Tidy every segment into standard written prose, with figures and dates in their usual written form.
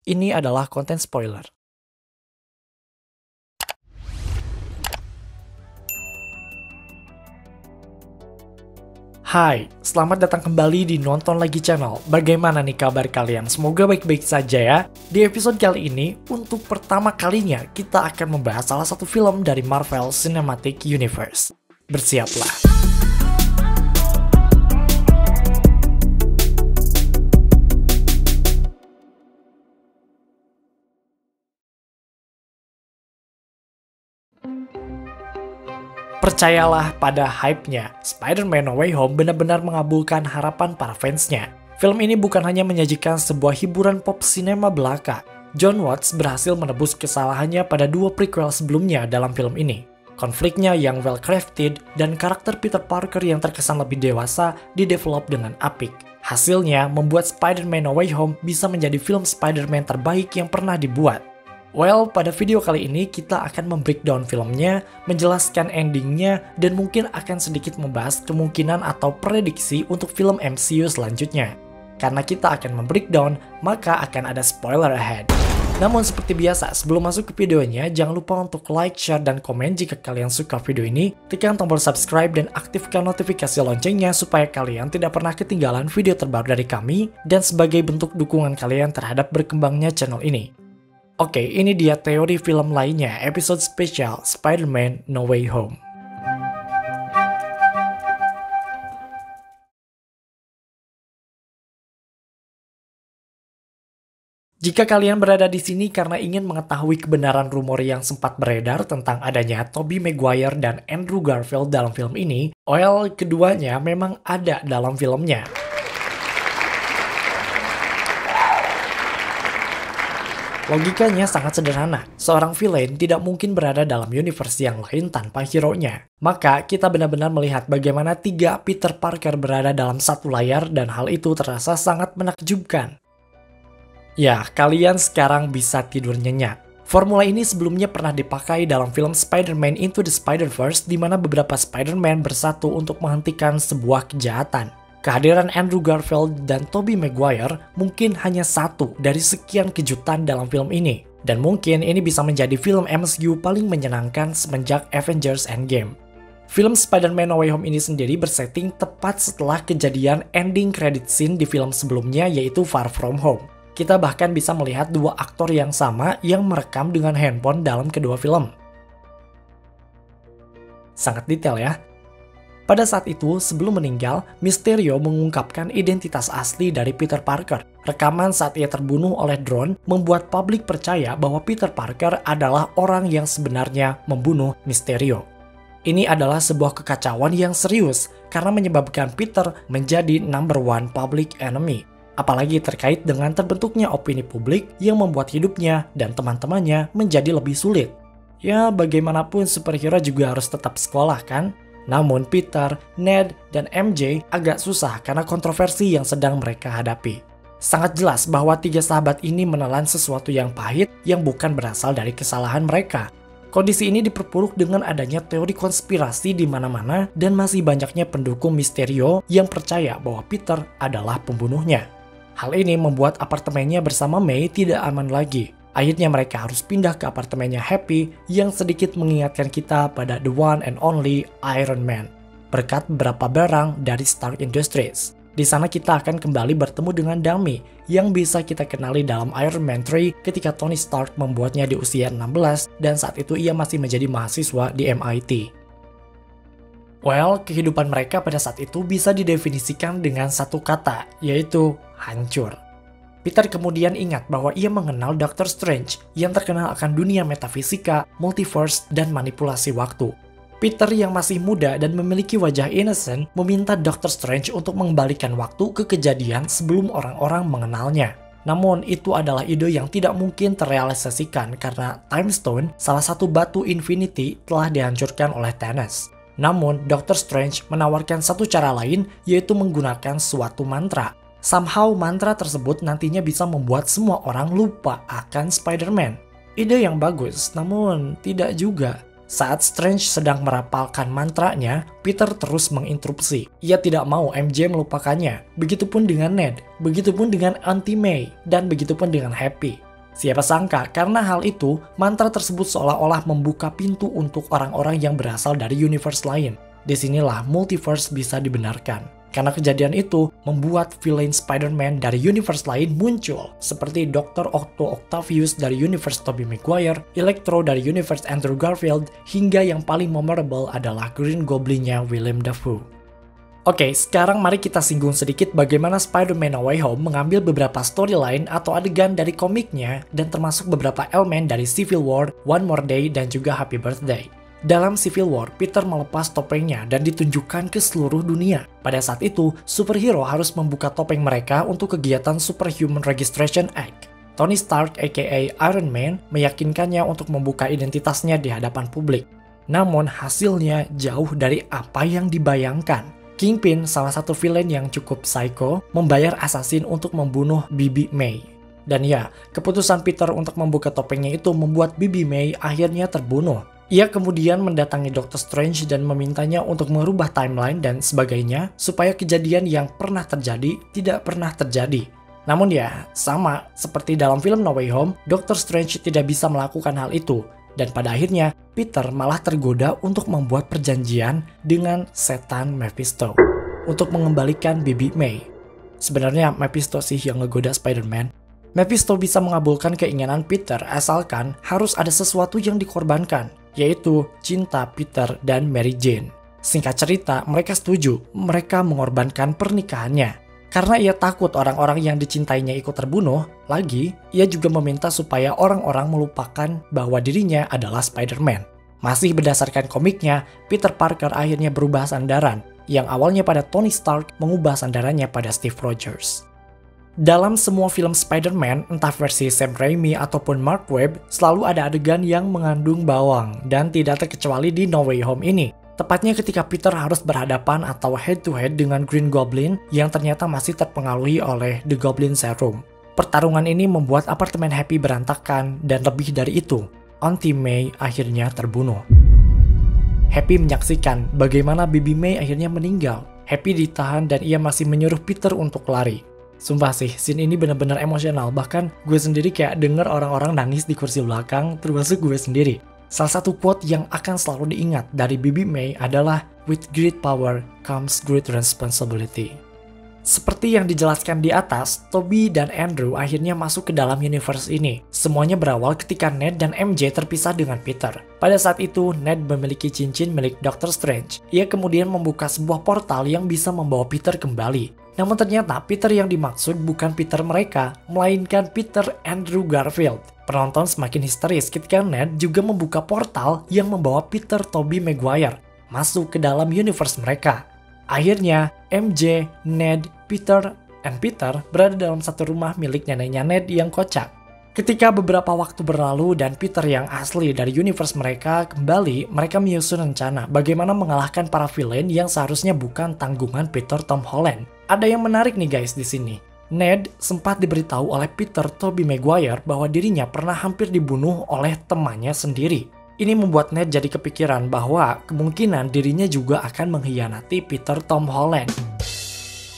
Ini adalah konten spoiler. Hai, selamat datang kembali di Nonton Lagi Channel. Bagaimana nih kabar kalian? Semoga baik-baik saja ya. Di episode kali ini, untuk pertama kalinya kita akan membahas salah satu film dari Marvel Cinematic Universe. Bersiaplah. Percayalah pada hype-nya, Spider-Man No Way Home benar-benar mengabulkan harapan para fansnya. Film ini bukan hanya menyajikan sebuah hiburan pop sinema belaka. Jon Watts berhasil menebus kesalahannya pada dua prequel sebelumnya dalam film ini. Konfliknya yang well-crafted dan karakter Peter Parker yang terkesan lebih dewasa didevelop dengan apik. Hasilnya membuat Spider-Man No Way Home bisa menjadi film Spider-Man terbaik yang pernah dibuat. Well, pada video kali ini kita akan membreakdown filmnya, menjelaskan endingnya, dan mungkin akan sedikit membahas kemungkinan atau prediksi untuk film MCU selanjutnya. Karena kita akan membreakdown, maka akan ada spoiler ahead. Namun seperti biasa, sebelum masuk ke videonya, jangan lupa untuk like, share, dan komen jika kalian suka video ini. Tekan tombol subscribe dan aktifkan notifikasi loncengnya supaya kalian tidak pernah ketinggalan video terbaru dari kami, dan sebagai bentuk dukungan kalian terhadap berkembangnya channel ini. Oke, ini dia teori film lainnya, episode spesial Spider-Man No Way Home. Jika kalian berada di sini karena ingin mengetahui kebenaran rumor yang sempat beredar tentang adanya Tobey Maguire dan Andrew Garfield dalam film ini, well, keduanya memang ada dalam filmnya. Logikanya sangat sederhana, seorang villain tidak mungkin berada dalam universe yang lain tanpa hero-nya. Maka kita benar-benar melihat bagaimana tiga Peter Parker berada dalam satu layar dan hal itu terasa sangat menakjubkan. Ya, kalian sekarang bisa tidur nyenyak. Formula ini sebelumnya pernah dipakai dalam film Spider-Man Into the Spider-Verse di mana beberapa Spider-Man bersatu untuk menghentikan sebuah kejahatan. Kehadiran Andrew Garfield dan Tobey Maguire mungkin hanya satu dari sekian kejutan dalam film ini. Dan mungkin ini bisa menjadi film MCU paling menyenangkan semenjak Avengers Endgame. Film Spider-Man No Way Home ini sendiri bersetting tepat setelah kejadian ending credit scene di film sebelumnya yaitu Far From Home. Kita bahkan bisa melihat dua aktor yang sama yang merekam dengan handphone dalam kedua film. Sangat detail ya. Pada saat itu, sebelum meninggal, Mysterio mengungkapkan identitas asli dari Peter Parker. Rekaman saat ia terbunuh oleh drone membuat publik percaya bahwa Peter Parker adalah orang yang sebenarnya membunuh Mysterio. Ini adalah sebuah kekacauan yang serius karena menyebabkan Peter menjadi number one public enemy. Apalagi terkait dengan terbentuknya opini publik yang membuat hidupnya dan teman-temannya menjadi lebih sulit. Ya, bagaimanapun superhero juga harus tetap sekolah kan? Namun Peter, Ned, dan MJ agak susah karena kontroversi yang sedang mereka hadapi. Sangat jelas bahwa tiga sahabat ini menelan sesuatu yang pahit yang bukan berasal dari kesalahan mereka. Kondisi ini diperburuk dengan adanya teori konspirasi di mana-mana dan masih banyaknya pendukung Mysterio yang percaya bahwa Peter adalah pembunuhnya. Hal ini membuat apartemennya bersama May tidak aman lagi. Akhirnya mereka harus pindah ke apartemennya Happy yang sedikit mengingatkan kita pada the one and only Iron Man. Berkat beberapa barang dari Stark Industries. Di sana kita akan kembali bertemu dengan Dummy yang bisa kita kenali dalam Iron Man 3 ketika Tony Stark membuatnya di usia 16 dan saat itu ia masih menjadi mahasiswa di MIT. Well, kehidupan mereka pada saat itu bisa didefinisikan dengan satu kata, yaitu hancur. Peter kemudian ingat bahwa ia mengenal Doctor Strange yang terkenal akan dunia metafisika, multiverse, dan manipulasi waktu. Peter yang masih muda dan memiliki wajah innocent meminta Doctor Strange untuk mengembalikan waktu ke kejadian sebelum orang-orang mengenalnya. Namun itu adalah ide yang tidak mungkin terrealisasikan karena Time Stone, salah satu batu Infinity, telah dihancurkan oleh Thanos. Namun Doctor Strange menawarkan satu cara lain yaitu menggunakan suatu mantra. Somehow mantra tersebut nantinya bisa membuat semua orang lupa akan Spider-Man. Ide yang bagus, namun tidak juga. Saat Strange sedang merapalkan mantranya, Peter terus menginterupsi. Ia tidak mau MJ melupakannya. Begitupun dengan Ned, begitupun dengan Auntie May, dan begitupun dengan Happy. Siapa sangka karena hal itu, mantra tersebut seolah-olah membuka pintu untuk orang-orang yang berasal dari universe lain. Disinilah multiverse bisa dibenarkan. Karena kejadian itu membuat villain Spider-Man dari universe lain muncul, seperti Dr. Otto Octavius dari universe Tobey Maguire, Electro dari universe Andrew Garfield, hingga yang paling memorable adalah Green Goblin-nya Willem Dafoe. Oke, sekarang mari kita singgung sedikit bagaimana Spider-Man No Way Home mengambil beberapa storyline atau adegan dari komiknya dan termasuk beberapa elemen dari Civil War, One More Day, dan juga Happy Birthday. Dalam Civil War, Peter melepas topengnya dan ditunjukkan ke seluruh dunia. Pada saat itu, superhero harus membuka topeng mereka untuk kegiatan Superhuman Registration Act. Tony Stark aka Iron Man meyakinkannya untuk membuka identitasnya di hadapan publik. Namun hasilnya jauh dari apa yang dibayangkan. Kingpin, salah satu villain yang cukup psycho, membayar assassin untuk membunuh Bibi May. Dan ya, keputusan Peter untuk membuka topengnya itu membuat Bibi May akhirnya terbunuh. Ia kemudian mendatangi Doctor Strange dan memintanya untuk merubah timeline dan sebagainya supaya kejadian yang pernah terjadi tidak pernah terjadi. Namun ya, sama seperti dalam film No Way Home, Doctor Strange tidak bisa melakukan hal itu. Dan pada akhirnya, Peter malah tergoda untuk membuat perjanjian dengan setan Mephisto untuk mengembalikan Bibi May. Sebenarnya Mephisto sih yang ngegoda Spider-Man. Mephisto bisa mengabulkan keinginan Peter asalkan harus ada sesuatu yang dikorbankan, yaitu cinta Peter dan Mary Jane. Singkat cerita, mereka setuju, mereka mengorbankan pernikahannya. Karena ia takut orang-orang yang dicintainya ikut terbunuh, lagi, ia juga meminta supaya orang-orang melupakan bahwa dirinya adalah Spider-Man. Masih berdasarkan komiknya, Peter Parker akhirnya berubah sandaran, yang awalnya pada Tony Stark mengubah sandarannya pada Steve Rogers. Dalam semua film Spider-Man, entah versi Sam Raimi ataupun Mark Webb, selalu ada adegan yang mengandung bawang, dan tidak terkecuali di No Way Home ini. Tepatnya ketika Peter harus berhadapan atau head-to-head dengan Green Goblin yang ternyata masih terpengaruhi oleh The Goblin Serum. Pertarungan ini membuat apartemen Happy berantakan dan lebih dari itu, Auntie May akhirnya terbunuh. Happy menyaksikan bagaimana Bibi May akhirnya meninggal. Happy ditahan dan ia masih menyuruh Peter untuk lari. Sumpah sih, scene ini benar-benar emosional, bahkan gue sendiri kayak denger orang-orang nangis di kursi belakang, termasuk gue sendiri. Salah satu quote yang akan selalu diingat dari Bibi May adalah "With great power comes great responsibility." Seperti yang dijelaskan di atas, Tobey dan Andrew akhirnya masuk ke dalam universe ini. Semuanya berawal ketika Ned dan MJ terpisah dengan Peter. Pada saat itu, Ned memiliki cincin milik Doctor Strange. Ia kemudian membuka sebuah portal yang bisa membawa Peter kembali. Namun ternyata Peter yang dimaksud bukan Peter mereka, melainkan Peter Andrew Garfield. Penonton semakin histeris ketika Ned juga membuka portal yang membawa Peter Tobey Maguire masuk ke dalam universe mereka. Akhirnya, MJ, Ned, Peter berada dalam satu rumah milik neneknya Ned yang kocak. Ketika beberapa waktu berlalu dan Peter yang asli dari universe mereka kembali, mereka menyusun rencana bagaimana mengalahkan para villain yang seharusnya bukan tanggungan Peter Tom Holland. Ada yang menarik nih guys di sini. Ned sempat diberitahu oleh Peter Tobey Maguire bahwa dirinya pernah hampir dibunuh oleh temannya sendiri. Ini membuat Ned jadi kepikiran bahwa kemungkinan dirinya juga akan mengkhianati Peter Tom Holland.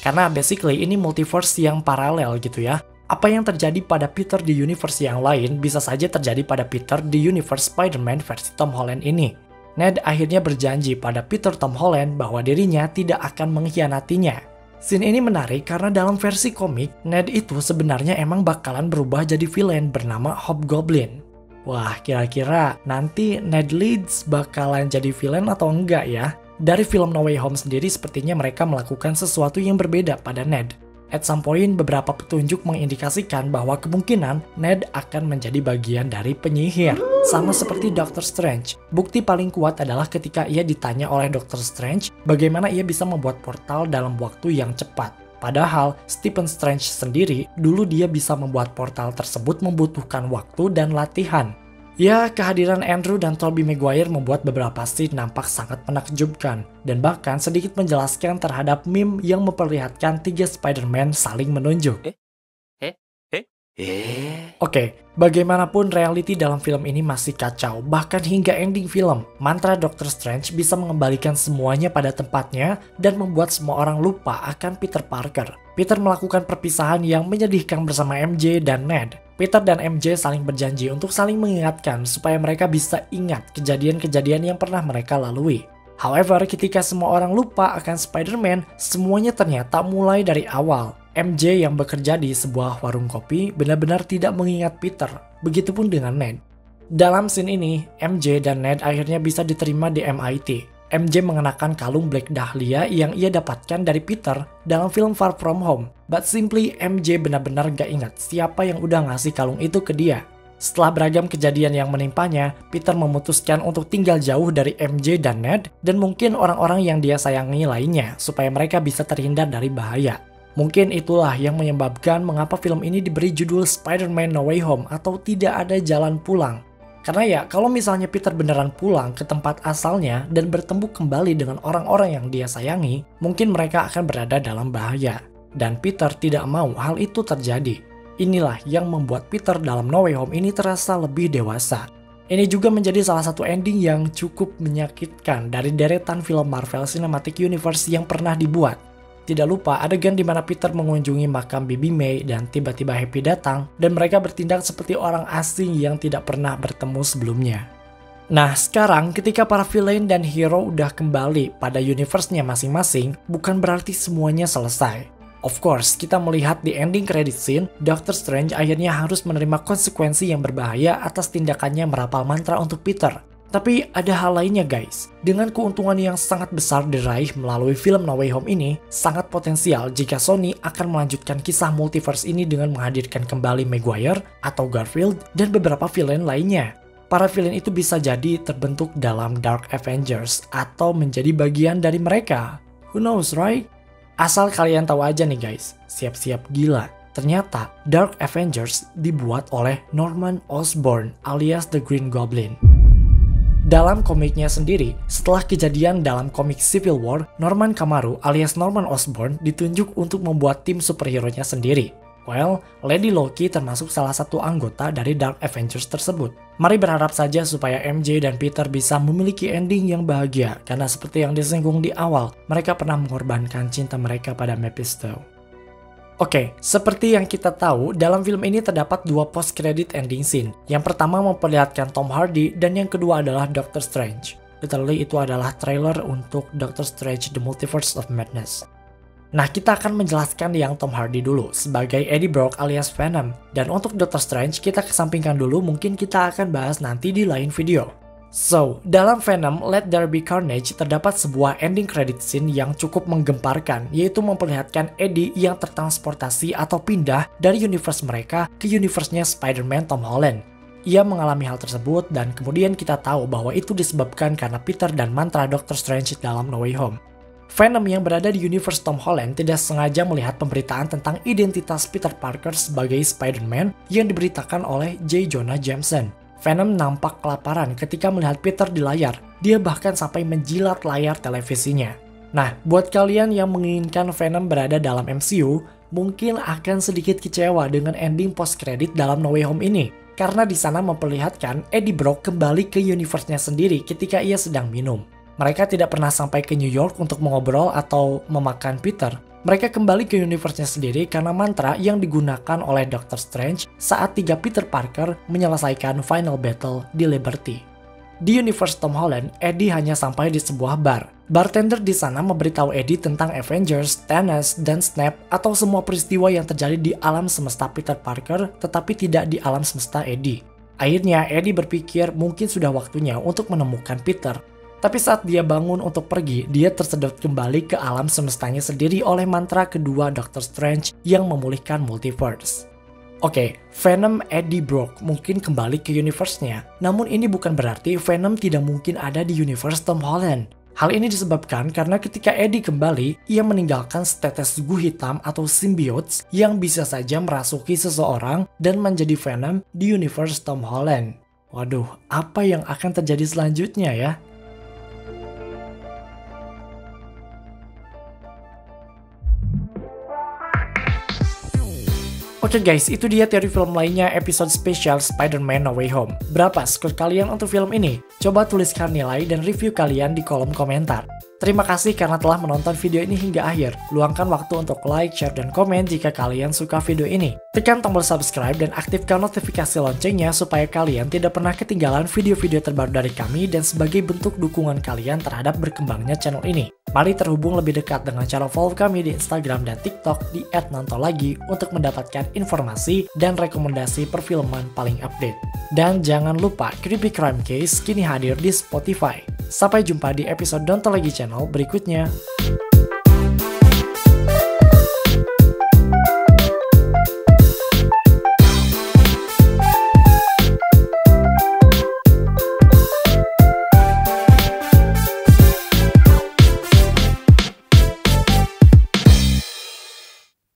Karena basically ini multiverse yang paralel gitu ya. Apa yang terjadi pada Peter di universe yang lain bisa saja terjadi pada Peter di universe Spider-Man versi Tom Holland ini. Ned akhirnya berjanji pada Peter Tom Holland bahwa dirinya tidak akan mengkhianatinya. Scene ini menarik karena dalam versi komik, Ned itu sebenarnya emang bakalan berubah jadi villain bernama Hobgoblin. Wah, kira-kira nanti Ned Leeds bakalan jadi villain atau enggak ya? Dari film No Way Home sendiri sepertinya mereka melakukan sesuatu yang berbeda pada Ned. At some point, beberapa petunjuk mengindikasikan bahwa kemungkinan Ned akan menjadi bagian dari penyihir. Sama seperti Doctor Strange. Bukti paling kuat adalah ketika ia ditanya oleh Doctor Strange bagaimana ia bisa membuat portal dalam waktu yang cepat. Padahal Stephen Strange sendiri dulu dia bisa membuat portal tersebut membutuhkan waktu dan latihan. Ya, kehadiran Andrew dan Tobey Maguire membuat beberapa scene nampak sangat menakjubkan dan bahkan sedikit menjelaskan terhadap meme yang memperlihatkan 3 Spider-Man saling menunjuk. Oke, bagaimanapun reality dalam film ini masih kacau, bahkan hingga ending film, mantra Doctor Strange bisa mengembalikan semuanya pada tempatnya dan membuat semua orang lupa akan Peter Parker. Peter melakukan perpisahan yang menyedihkan bersama MJ dan Ned. Peter dan MJ saling berjanji untuk saling mengingatkan supaya mereka bisa ingat kejadian-kejadian yang pernah mereka lalui. However, ketika semua orang lupa akan Spider-Man, semuanya ternyata mulai dari awal. MJ yang bekerja di sebuah warung kopi benar-benar tidak mengingat Peter, begitupun dengan Ned. Dalam scene ini, MJ dan Ned akhirnya bisa diterima di MIT. MJ mengenakan kalung Black Dahlia yang ia dapatkan dari Peter dalam film Far From Home. But simply MJ benar-benar gak ingat siapa yang udah ngasih kalung itu ke dia. Setelah beragam kejadian yang menimpanya, Peter memutuskan untuk tinggal jauh dari MJ dan Ned dan mungkin orang-orang yang dia sayangi lainnya supaya mereka bisa terhindar dari bahaya. Mungkin itulah yang menyebabkan mengapa film ini diberi judul Spider-Man No Way Home atau Tidak Ada Jalan Pulang. Karena ya, kalau misalnya Peter beneran pulang ke tempat asalnya dan bertemu kembali dengan orang-orang yang dia sayangi, mungkin mereka akan berada dalam bahaya. Dan Peter tidak mau hal itu terjadi. Inilah yang membuat Peter dalam No Way Home ini terasa lebih dewasa. Ini juga menjadi salah satu ending yang cukup menyakitkan dari deretan film Marvel Cinematic Universe yang pernah dibuat. Tidak lupa adegan di mana Peter mengunjungi makam Bibi May dan tiba-tiba Happy datang dan mereka bertindak seperti orang asing yang tidak pernah bertemu sebelumnya. Nah, sekarang ketika para villain dan hero udah kembali pada universe-nya masing-masing, bukan berarti semuanya selesai. Of course, kita melihat di ending credit scene, Doctor Strange akhirnya harus menerima konsekuensi yang berbahaya atas tindakannya merapal mantra untuk Peter. Tapi ada hal lainnya guys, dengan keuntungan yang sangat besar diraih melalui film No Way Home ini, sangat potensial jika Sony akan melanjutkan kisah multiverse ini dengan menghadirkan kembali Maguire atau Garfield dan beberapa villain lainnya. Para villain itu bisa jadi terbentuk dalam Dark Avengers atau menjadi bagian dari mereka. Who knows, right? Asal kalian tahu aja nih guys, siap-siap gila. Ternyata Dark Avengers dibuat oleh Norman Osborn alias The Green Goblin. Dalam komiknya sendiri, setelah kejadian dalam komik Civil War, Norman Kamaru alias Norman Osborn ditunjuk untuk membuat tim superhero-nya sendiri. Well, Lady Loki termasuk salah satu anggota dari Dark Avengers tersebut. Mari berharap saja supaya MJ dan Peter bisa memiliki ending yang bahagia, karena seperti yang disinggung di awal, mereka pernah mengorbankan cinta mereka pada Mephisto. Oke, seperti yang kita tahu, dalam film ini terdapat dua post-credit ending scene. Yang pertama memperlihatkan Tom Hardy dan yang kedua adalah Doctor Strange. Literally itu adalah trailer untuk Doctor Strange The Multiverse of Madness. Nah, kita akan menjelaskan yang Tom Hardy dulu sebagai Eddie Brock alias Venom. Dan untuk Doctor Strange kita kesampingkan dulu, mungkin kita akan bahas nanti di lain video. So, dalam Venom Let There Be Carnage terdapat sebuah ending credit scene yang cukup menggemparkan, yaitu memperlihatkan Eddie yang tertransportasi atau pindah dari universe mereka ke universe-nya Spider-Man Tom Holland. Ia mengalami hal tersebut dan kemudian kita tahu bahwa itu disebabkan karena Peter dan mantra Doctor Strange dalam No Way Home. Venom yang berada di universe Tom Holland tidak sengaja melihat pemberitaan tentang identitas Peter Parker sebagai Spider-Man yang diberitakan oleh J. Jonah Jameson. Venom nampak kelaparan ketika melihat Peter di layar, dia bahkan sampai menjilat layar televisinya. Nah, buat kalian yang menginginkan Venom berada dalam MCU, mungkin akan sedikit kecewa dengan ending post-credit dalam No Way Home ini, karena di sana memperlihatkan Eddie Brock kembali ke universe-nya sendiri ketika ia sedang minum. Mereka tidak pernah sampai ke New York untuk mengobrol atau memakan Peter. Mereka kembali ke universe-nya sendiri karena mantra yang digunakan oleh Doctor Strange saat 3 Peter Parker menyelesaikan final battle di Liberty. Di universe Tom Holland, Eddie hanya sampai di sebuah bar. Bartender di sana memberitahu Eddie tentang Avengers, Thanos, dan Snap atau semua peristiwa yang terjadi di alam semesta Peter Parker tetapi tidak di alam semesta Eddie. Akhirnya Eddie berpikir mungkin sudah waktunya untuk menemukan Peter. Tapi saat dia bangun untuk pergi, dia tersedot kembali ke alam semestanya sendiri oleh mantra kedua Doctor Strange yang memulihkan multiverse. Oke, Venom Eddie Brock mungkin kembali ke universe-nya, namun ini bukan berarti Venom tidak mungkin ada di universe Tom Holland. Hal ini disebabkan karena ketika Eddie kembali, ia meninggalkan setetes goo hitam atau symbiotes yang bisa saja merasuki seseorang dan menjadi Venom di universe Tom Holland. Waduh, apa yang akan terjadi selanjutnya ya? Oke guys, itu dia teori film lainnya episode spesial Spider-Man No Way Home. Berapa skor kalian untuk film ini? Coba tuliskan nilai dan review kalian di kolom komentar. Terima kasih karena telah menonton video ini hingga akhir. Luangkan waktu untuk like, share, dan komen jika kalian suka video ini. Tekan tombol subscribe dan aktifkan notifikasi loncengnya supaya kalian tidak pernah ketinggalan video-video terbaru dari kami dan sebagai bentuk dukungan kalian terhadap berkembangnya channel ini. Mari terhubung lebih dekat dengan cara follow kami di Instagram dan TikTok di @nontonlagi untuk mendapatkan informasi dan rekomendasi perfilman paling update. Dan jangan lupa, Creepy Crime Case kini hadir di Spotify. Sampai jumpa di episode Nonton Lagi channel berikutnya.